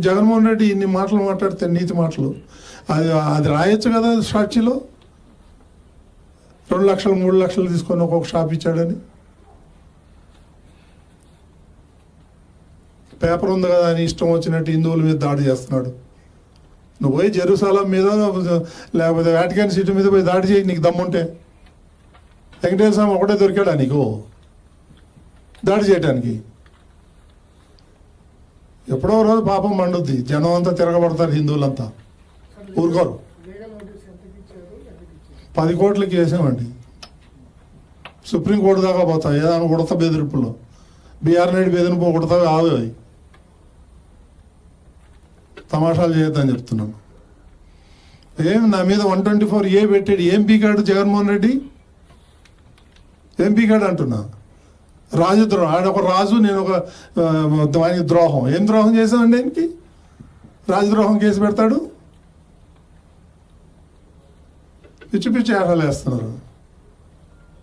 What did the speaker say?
జగన్మోహన్ రెడ్డి ఇన్ని మాటలు మాట్లాడితే నీతి మాటలు అది రాయొచ్చు కదా సాక్షిలో 2 లక్షలు 3 లక్షలు తీసుకొని ఒక్కొక్క షాప్ ఇచ్చాడని పేపర్ ఉంది కదా అని ఇష్టం వచ్చినట్టు హిందువుల మీద దాడి చేస్తున్నాడు. నువ్వు పోయి జెరూసలం మీద లేకపోతే వాటికన్ సిటీ మీద పోయి దాడి చేయి నీకు దమ్ముంటే. వెంకటేశ్వర స్వామి ఒకటే దొరికాడా నీకు దాడి చేయడానికి? ఎప్పుడో రోజు పాపం మండుద్ది, జనం అంతా తిరగబడతారు, హిందువులంతా ఊరుకోరు. 10 కోట్లకి వేసామండి, సుప్రీంకోర్టు దాకా పోతాయి. ఏదైనా ఉడత బెదిరింపులో బీఆర్ నాయుడు బెదిరింపు ఉడతా ఆవి తమాషాలు చేయొద్దని చెప్తున్నాను. ఏం నా మీద 124A పెట్టాడు, ఏం పీకాడు జగన్మోహన్ రెడ్డి? ఏం పీకాడు అంటున్నా? రాజద్రోహం. ఆయన ఒక రాజు, నేను ఒక ఆయనకి ద్రోహం. ఏం ద్రోహం చేశామండి ఆయనకి? రాజద్రోహం కేసు పెడతాడు. పిచ్చి పిచ్చి ఆటలు వేస్తున్నారు.